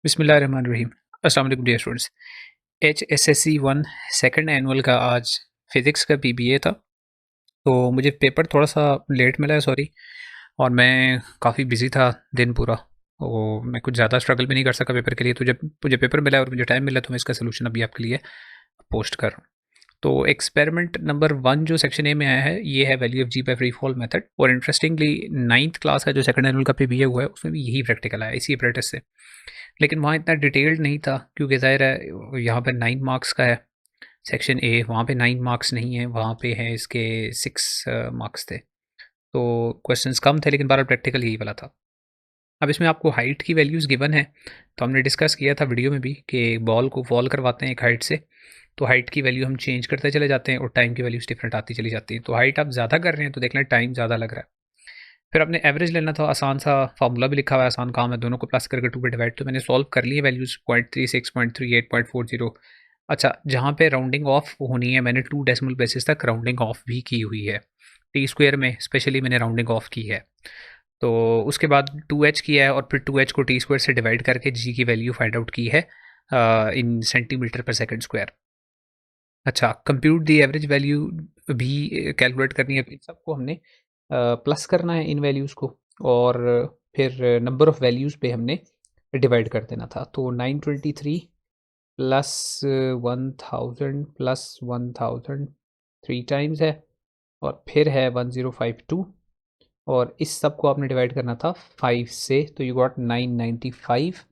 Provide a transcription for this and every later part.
बिस्मिल्लाहिर्रहमानिर्रहीम। अस्सलाम वालेकुम dear students. HSSC 1 second annual का आज फिज़िक्स का पीबीए था। तो मुझे पेपर थोड़ा-सा लेट मिला है, सॉरी। और मैं काफ़ी बिज़ी था दिन पूरा। तो मैं कुछ ज़्यादा स्ट्रगल भी नहीं कर सका पेपर के लिए। तो जब मुझे पेपर मिला और मुझे टाइम मिला तो मैं इसका सॉल्यूशन अभी आपके लिए पोस्ट कर रहा हूँ। तो एक्सपेरिमेंट नंबर 1 जो सेक्शन ए में आया है, ये है value of G by free fall method. और इंटरेस्टिंगली 9th क्लास का जो सेकंड एनुअल का पीबीए हुआ है उसमें भी यही प्रैक्टिकल आया इसी अप्रेंटिस से। लेकिन वहाँ इतना डिटेल्ड नहीं था क्योंकि ज़ाहिर है यहाँ पे 9 मार्क्स का है सेक्शन ए, वहाँ पे 9 मार्क्स नहीं है, वहाँ पे हैं इसके 6 मार्क्स थे। तो क्वेश्चंस कम थे लेकिन बहरहाल प्रैक्टिकल यही वाला था। अब इसमें आपको हाइट की वैल्यूज़ गिवन है। तो हमने डिस्कस किया था वीडियो में भी कि बॉल को फॉल करवाते हैं एक हाइट से, तो हाइट की वैल्यू हम चेंज करते चले जाते हैं और टाइम की वैल्यूज़ डिफरेंट आती चली जाती हैं। तो हाइट आप ज़्यादा कर रहे हैं तो देख लें टाइम ज़्यादा लग रहा है। फिर आपने एवरेज लेना था, आसान सा फार्मूला भी लिखा हुआ है, आसान काम है, दोनों को प्लस करके 2 पे डिवाइड। तो मैंने सॉल्व कर लिए वैल्यूज़ 0.36, 0.38, 0.40। अच्छा, जहाँ पे राउंडिंग ऑफ होनी है मैंने 2 डेसिमल प्लेसेस तक राउंडिंग ऑफ भी की हुई है। टी स्क्वायर में स्पेशली मैंने राउंडिंग ऑफ की है। तो उसके बाद 2h किया है और फिर 2h को टी स्क्वायर से डिवाइड करके जी की वैल्यू फाइंड आउट की है इन सेंटीमीटर पर सेकंड स्क्वायर। अच्छा, कंप्यूट दी एवरेज वैल्यू भी कैलकुलेट करनी है। तो इन सबको हमने प्लस करना है इन वैल्यूज़ को और फिर नंबर ऑफ़ वैल्यूज़ पे हमने डिवाइड कर देना था। तो 923 प्लस 1000 प्लस 1000 3 टाइम्स है और फिर है 1052 और इस सब को आपने डिवाइड करना था 5 से, तो यू गॉट 995।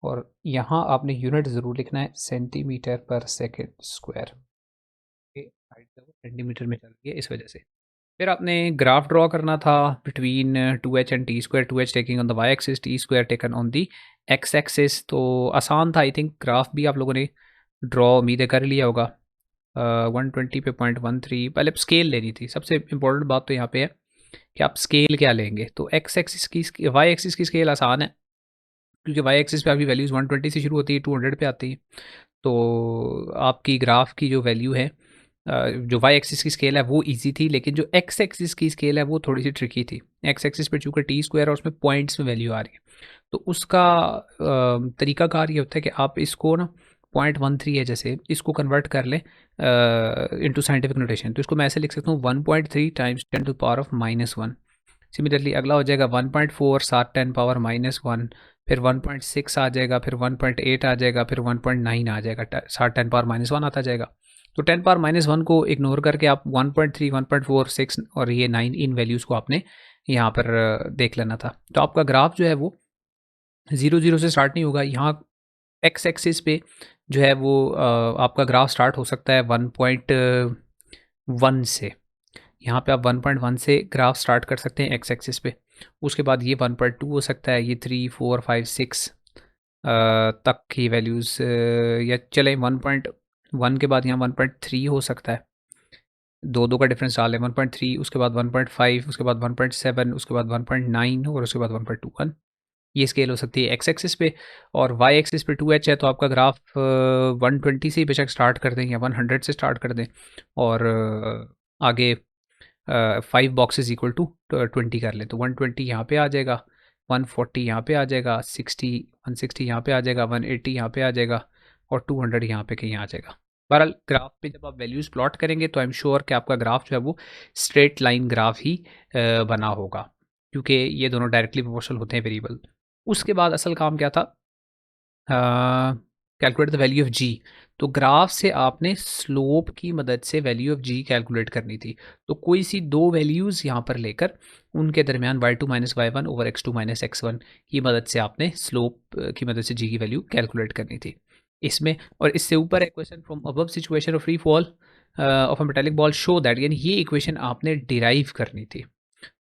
और यहाँ आपने यूनिट ज़रूर लिखना है centimetre per second square. Height जो है सेंटीमीटर में चल रही है इस वजह से। फिर आपने ग्राफ ड्रॉ करना था between 2h and T square, 2h taking on the Y axis, T square taken on the X axis. तो आसान था, आई थिंक ग्राफ भी आप लोगों ने ड्रॉ उम्मीदें कर लिया होगा। 120 पे 0.13 पहले स्केल लेनी थी। सबसे इंपॉर्टेंट बात तो यहाँ पे है कि आप स्केल क्या लेंगे। तो एक्स एक्सिस की वाई एक्सिस की स्केल आसान है क्योंकि वाई एक्सिस पे आपकी वैल्यूज़ 120 से शुरू होती है, 200 पे आती है। तो आपकी ग्राफ की जो वैल्यू है जो वाई एक्सिस की स्केल है वो इजी थी, लेकिन जो एक्स एक्सिस की स्केल है वो थोड़ी सी ट्रिकी थी। एक्स एक्सिस पे चूँकि टी स्क्वायर और उसमें पॉइंट्स में वैल्यू आ रही है, तो उसका तरीकाकार ये होता है कि आप इसको ना 0.13 है जैसे, इसको कन्वर्ट कर लें इंटू साइंटिफिक नोटेशन। तो इसको मैं ऐसे लिख सकता हूँ 1.3 times 10 to power of -1। Similarly अगला हो जाएगा 1.4 सात 10 पावर -1, फिर 1.6 आ जाएगा, फिर 1.8 आ जाएगा, फिर 1.9 आ जाएगा, सात 10 पावर -1 आता जाएगा। तो 10 पावर -1 को इग्नोर करके आप 1.3, 1.4, 6 और ये 9 इन वैल्यूज़ को आपने यहाँ पर देख लेना था। तो आपका ग्राफ जो है वो 0 0 से स्टार्ट नहीं होगा। यहाँ एक्स एक्सिस पे जो है वो आपका ग्राफ स्टार्ट हो सकता है 1.1 से। यहाँ पे आप 1.1 से ग्राफ स्टार्ट कर सकते हैं एक्स एक्सिस पे। उसके बाद ये 1.2 हो सकता है, ये 3 4 5 6 तक की वैल्यूज़, या चलें 1.1 के बाद यहाँ 1.3 हो सकता है। दो दो का डिफरेंस डाल लें, 1.3 उसके बाद 1.5 उसके बाद 1.7 उसके बाद 1.9 और उसके बाद 1.21। ये स्केल हो सकती है एक्स एक्सिस पे। और वाई एक्सिस पे 2h है तो आपका ग्राफ 120 से ही बेशक स्टार्ट कर दें या 100 से स्टार्ट कर दें और आगे 5 बॉक्सेस इक्वल टू 20 कर लें। तो 120 यहाँ पे आ जाएगा, 140 यहाँ पे आ जाएगा, 160 यहाँ पे आ जाएगा, 180 यहाँ पे आ जाएगा और 200 यहाँ पे कहीं आ जाएगा। बहरहाल ग्राफ पे जब आप वैल्यूज़ प्लॉट करेंगे तो आई एम श्योर कि आपका ग्राफ जो है वो स्ट्रेट लाइन ग्राफ ही बना होगा, क्योंकि ये दोनों डायरेक्टली प्रोपोर्शनल होते हैं वेरिएबल। उसके बाद असल काम क्या था, कैलकुलेट द वैल्यू ऑफ जी। तो ग्राफ से आपने स्लोप की मदद से वैल्यू ऑफ जी कैलकुलेट करनी थी। तो कोई सी दो वैल्यूज़ यहाँ पर लेकर उनके दरमियान y2 minus Y one over x2 minus x1 की मदद से आपने स्लोप की मदद से जी की वैल्यू कैलकुलेट करनी थी इसमें। और इससे ऊपर है question from above situation of free fall of a metallic ball show that, यानी ये इक्वेशन आपने डिराइव करनी थी।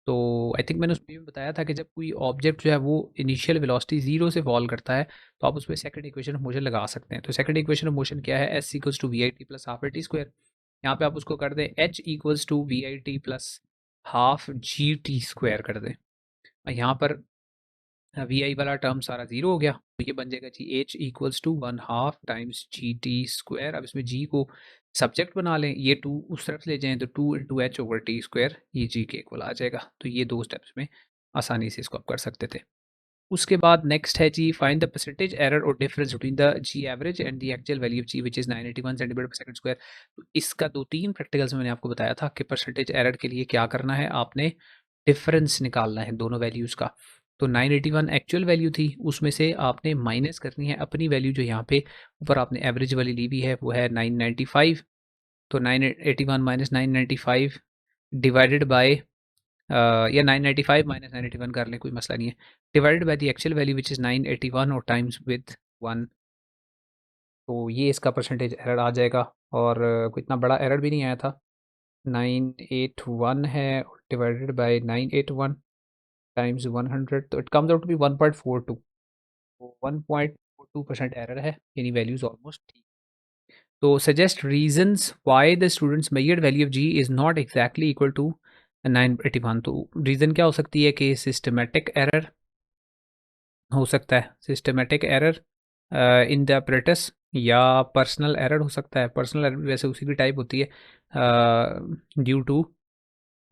तो आई थिंक मैंने उसमें भी बताया था कि जब कोई ऑब्जेक्ट जो है वो इनिशियल वेलोसिटी 0 से फॉल करता है तो आप उसमें सेकंड इक्वेशन ऑफ मोशन लगा सकते हैं। तो सेकंड इक्वेशन ऑफ मोशन क्या है, S equals to V I T plus half A T square. यहाँ पे आप उसको कर दें H equals to V I T plus half G T square कर दें। यहाँ पर वी आई वाला टर्म सारा जीरो हो गया, तो ये बन जाएगा G H equals to 1/2 times G T square. अब इसमें जी को सब्जेक्ट बना लें, ये टू उस तरफ ले जाएं तो 2 × h ओवर टी स्क्वायर ये जी के इक्वल आ जाएगा। तो ये दो स्टेप्स में आसानी से इसको आप कर सकते थे। उसके बाद नेक्स्ट है G, find the percentage error और difference between the G average and the actual value of G which is 981 centimetre per second square. तो इसका 2-3 प्रैक्टिकल्स में मैंने आपको बताया था कि परसेंटेज एरर के लिए क्या करना है, आपने डिफरेंस निकालना है दोनों वैल्यूज़ का। तो 981 एक्चुअल वैल्यू थी, उसमें से आपने माइनस करनी है अपनी वैल्यू जो यहाँ पे ऊपर आपने एवरेज वाली ली हुई है, वो है 995। तो 981 माइनस 995 डिवाइडेड बाय या 995 माइनस 981 कर लें, कोई मसला नहीं है, divided by the actual value which is 981 और टाइम्स विद 1। तो ये इसका परसेंटेज एरर आ जाएगा, और कोई इतना बड़ा एरर भी नहीं आया था। 981 है डिवाइडेड बाय 981 टाइम्स 100, तो it comes out to be 1.42। तो 1.42% एरर है, यानी वैल्यूज ऑलमोस्ट ठीक। तो suggest reasons why the students measured value of G is not exactly equal to 981। तो रीज़न क्या हो सकती है कि सिस्टमेटिक एरर हो सकता है, systematic error in the apparatus, या पर्सनल एरर हो सकता है। पर्सनल एरर वैसे उसी की टाइप होती है, due to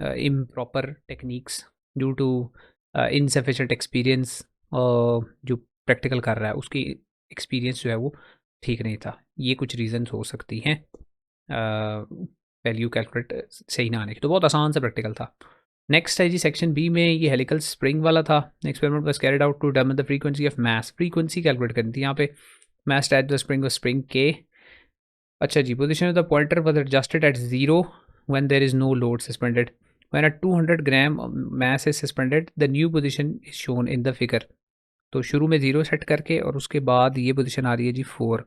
improper techniques, due to insufficient experience. जो प्रैक्टिकल कर रहा है उसकी एक्सपीरियंस जो है वो ठीक नहीं था। ये कुछ रीजंस हो सकती हैं वैल्यू कैलकुलेट सही ना आने की। तो बहुत आसान सा प्रैक्टिकल था। नेक्स्ट है जी सेक्शन बी में, ये हेलिकल स्प्रिंग वाला था। Experiment was carried out to determine the frequency of mass. Frequency calculate करनी थी यहाँ पे। Mass at the spring spring के। अच्छा जी, position of the pointer was adjusted at 0 when there is no load suspended. When a 200 gram mass is suspended, the new position is shown in the figure. तो शुरू में 0 set करके और उसके बाद ये पोजीशन आ रही है G 4।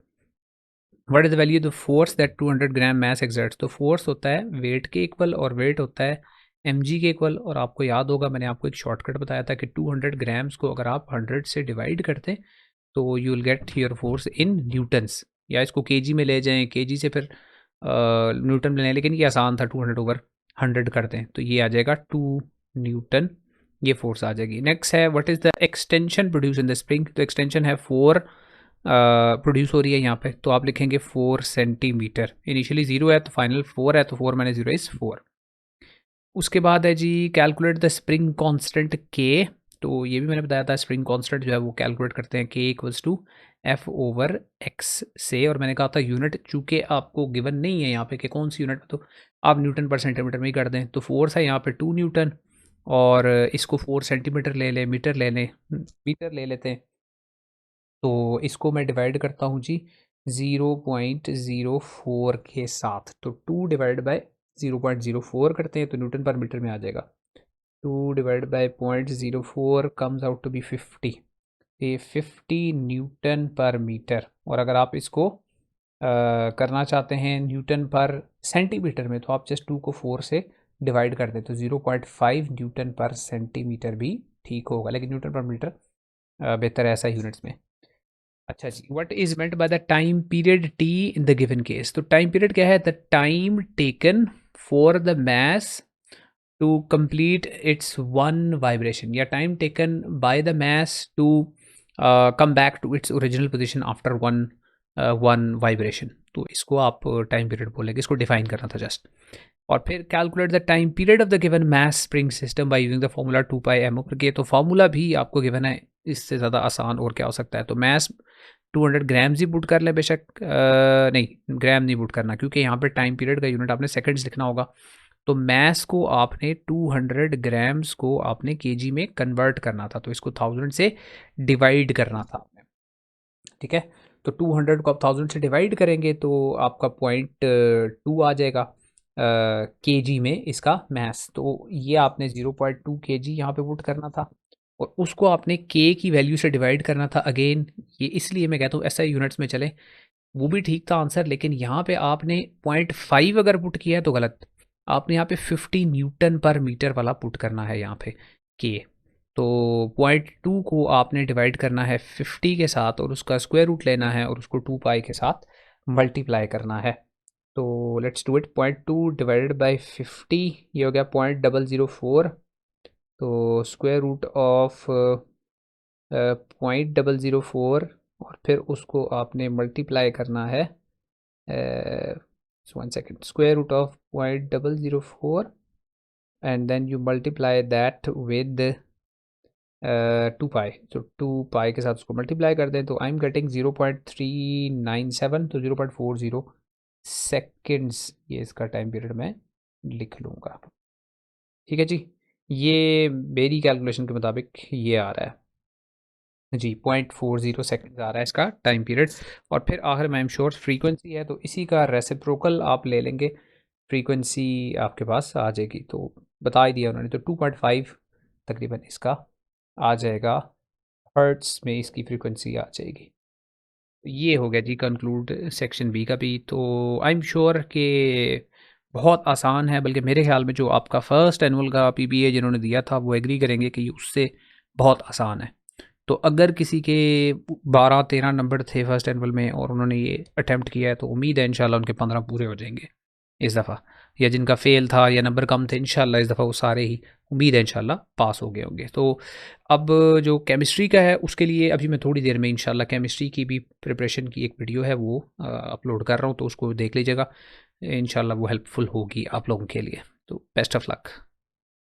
What is the value the force that 200 gram mass exerts. तो फोर्स होता है वेट के इक्वल, और वेट होता है mg के इक्वल। और आपको याद होगा मैंने आपको एक शॉर्टकट बताया था कि 200 ग्राम्स को अगर आप 100 से डिवाइड करते तो you will get your force in Newton's, या इसको केजी में ले जाएं, केजी से फिर न्यूटन में लें, लेकिन ये आसान था, 200/100 कर दें तो ये आ जाएगा 2 न्यूटन, ये फोर्स आ जाएगी। नेक्स्ट है what is the extension produce in the spring. तो एक्सटेंशन है 4 प्रोड्यूस हो रही है यहाँ पे, तो आप लिखेंगे 4 सेंटीमीटर। इनिशियली 0 है तो फाइनल 4 है, तो 4 माइनस 0 इज़ 4। उसके बाद है जी कैलकुलेट द स्प्रिंग कांस्टेंट के। तो ये भी मैंने बताया था, स्प्रिंग कांस्टेंट जो है वो कैलकुलेट करते हैं के इक्वल्स टू F/x से। और मैंने कहा था यूनिट चूंकि आपको गिवन नहीं है यहाँ पे कि कौन सी यूनिट, तो आप न्यूटन पर सेंटीमीटर में ही कर दें। तो फोर्स है यहाँ पे 2 न्यूटन, और इसको 4 सेंटीमीटर ले लें, मीटर ले लें, मीटर ले लेते हैं। तो इसको मैं डिवाइड करता हूँ जी 0.04 के साथ। तो 2 डिवाइड बाय 0.04 करते हैं तो न्यूटन पर मीटर में आ जाएगा। 2 divide by 0.04 comes out to be 50। ये 50 न्यूटन पर मीटर। और अगर आप इसको करना चाहते हैं न्यूटन पर सेंटीमीटर में, तो आप जस्ट 2 को 4 से डिवाइड कर दें तो 0.5 न्यूटन पर सेंटीमीटर भी ठीक होगा, लेकिन न्यूटन पर मीटर बेहतर है ऐसा यूनिट्स में। अच्छा जी, what is meant by the time period T in the given case. तो टाइम पीरियड क्या है, the time taken for the mass to complete its one vibration, या time taken by the mass to come back to its original position after one vibration. तो इसको आप time period बोलेंगे, इसको define करना था जस्ट। और फिर calculate the time period of the given mass spring system by using the formula 2πm। क्योंकि तो फार्मूला भी आपको गिवन है, इससे ज़्यादा आसान और क्या हो सकता है। तो मैस 200 ग्राम्स ही पुट कर लें बेशक, नहीं ग्राम नहीं पुट करना, क्योंकि यहाँ पे टाइम पीरियड का यूनिट आपने सेकंड्स लिखना होगा। तो मैस को आपने 200 ग्राम्स को आपने केजी में कन्वर्ट करना था, तो इसको 1000 से डिवाइड करना था आपने, ठीक है। तो 200 को आप 1000 से डिवाइड करेंगे तो आपका 0.2 आ जाएगा केजी में इसका मैस। तो ये आपने 0.2 केजी यहाँ पे पुट करना था, और उसको आपने के की वैल्यू से डिवाइड करना था अगेन। ये इसलिए मैं कहता हूँ ऐसा यूनिट्स में चले, वो भी ठीक था आंसर, लेकिन यहाँ पे आपने 0.5 अगर पुट किया है तो गलत। आपने यहाँ पे 50 न्यूटन पर मीटर वाला पुट करना है यहाँ पे के। तो 0.2 को आपने डिवाइड करना है 50 के साथ, और उसका स्क्वायर रूट लेना है और उसको 2π के साथ मल्टीप्लाई करना है। तो let's do it. 0.2 divided by 50, ये हो गया 0.004। तो स्क्वायर रूट ऑफ 0.004, और फिर उसको आपने मल्टीप्लाई करना है 1 second, square root of 0.004 and then you multiply that with two pi, तो 2 पाई के साथ उसको मल्टीप्लाई कर दें तो आई एम गेटिंग 0.397, तो 0.40 सेकेंड्स ये इसका टाइम पीरियड मैं लिख लूँगा। ठीक है जी, ये मेरी कैलकुलेशन के मुताबिक ये आ रहा है जी, 0.40 सेकेंड्स आ रहा है इसका टाइम पीरियड। और फिर आखिर में आई एम श्योर फ्रीक्वेंसी है, तो इसी का रेसिप्रोकल आप ले लेंगे, फ्रीक्वेंसी आपके पास आ जाएगी। तो बता ही दिया उन्होंने, तो 2.5 तकरीबन इसका आ जाएगा, हर्ट्स में इसकी फ्रीक्वेंसी आ जाएगी। ये हो गया जी कंक्लूड सेक्शन बी का भी। तो आई एम श्योर कि बहुत आसान है, बल्कि मेरे ख्याल में जो आपका फर्स्ट एनुअल का पीबीए जिन्होंने दिया था वो एग्री करेंगे कि उससे बहुत आसान है। तो अगर किसी के 12-13 नंबर थे फर्स्ट एनुअल में और उन्होंने ये अटेम्प्ट किया है, तो उम्मीद है इंशाल्लाह उनके 15 पूरे हो जाएंगे इस दफ़ा। या जिनका फ़ेल था या नंबर कम थे, इंशाल्लाह इस दफ़ा वो सारे ही उम्मीद है इंशाल्लाह पास हो गए होंगे। तो अब जो केमिस्ट्री का है उसके लिए अभी मैं थोड़ी देर में इंशाल्लाह केमिस्ट्री की भी प्रिपरेशन की एक वीडियो है वो अपलोड कर रहा हूँ, तो उसको देख लीजिएगा। इंशाल्लाह वो हेल्पफुल होगी आप लोगों के लिए। तो बेस्ट ऑफ लक।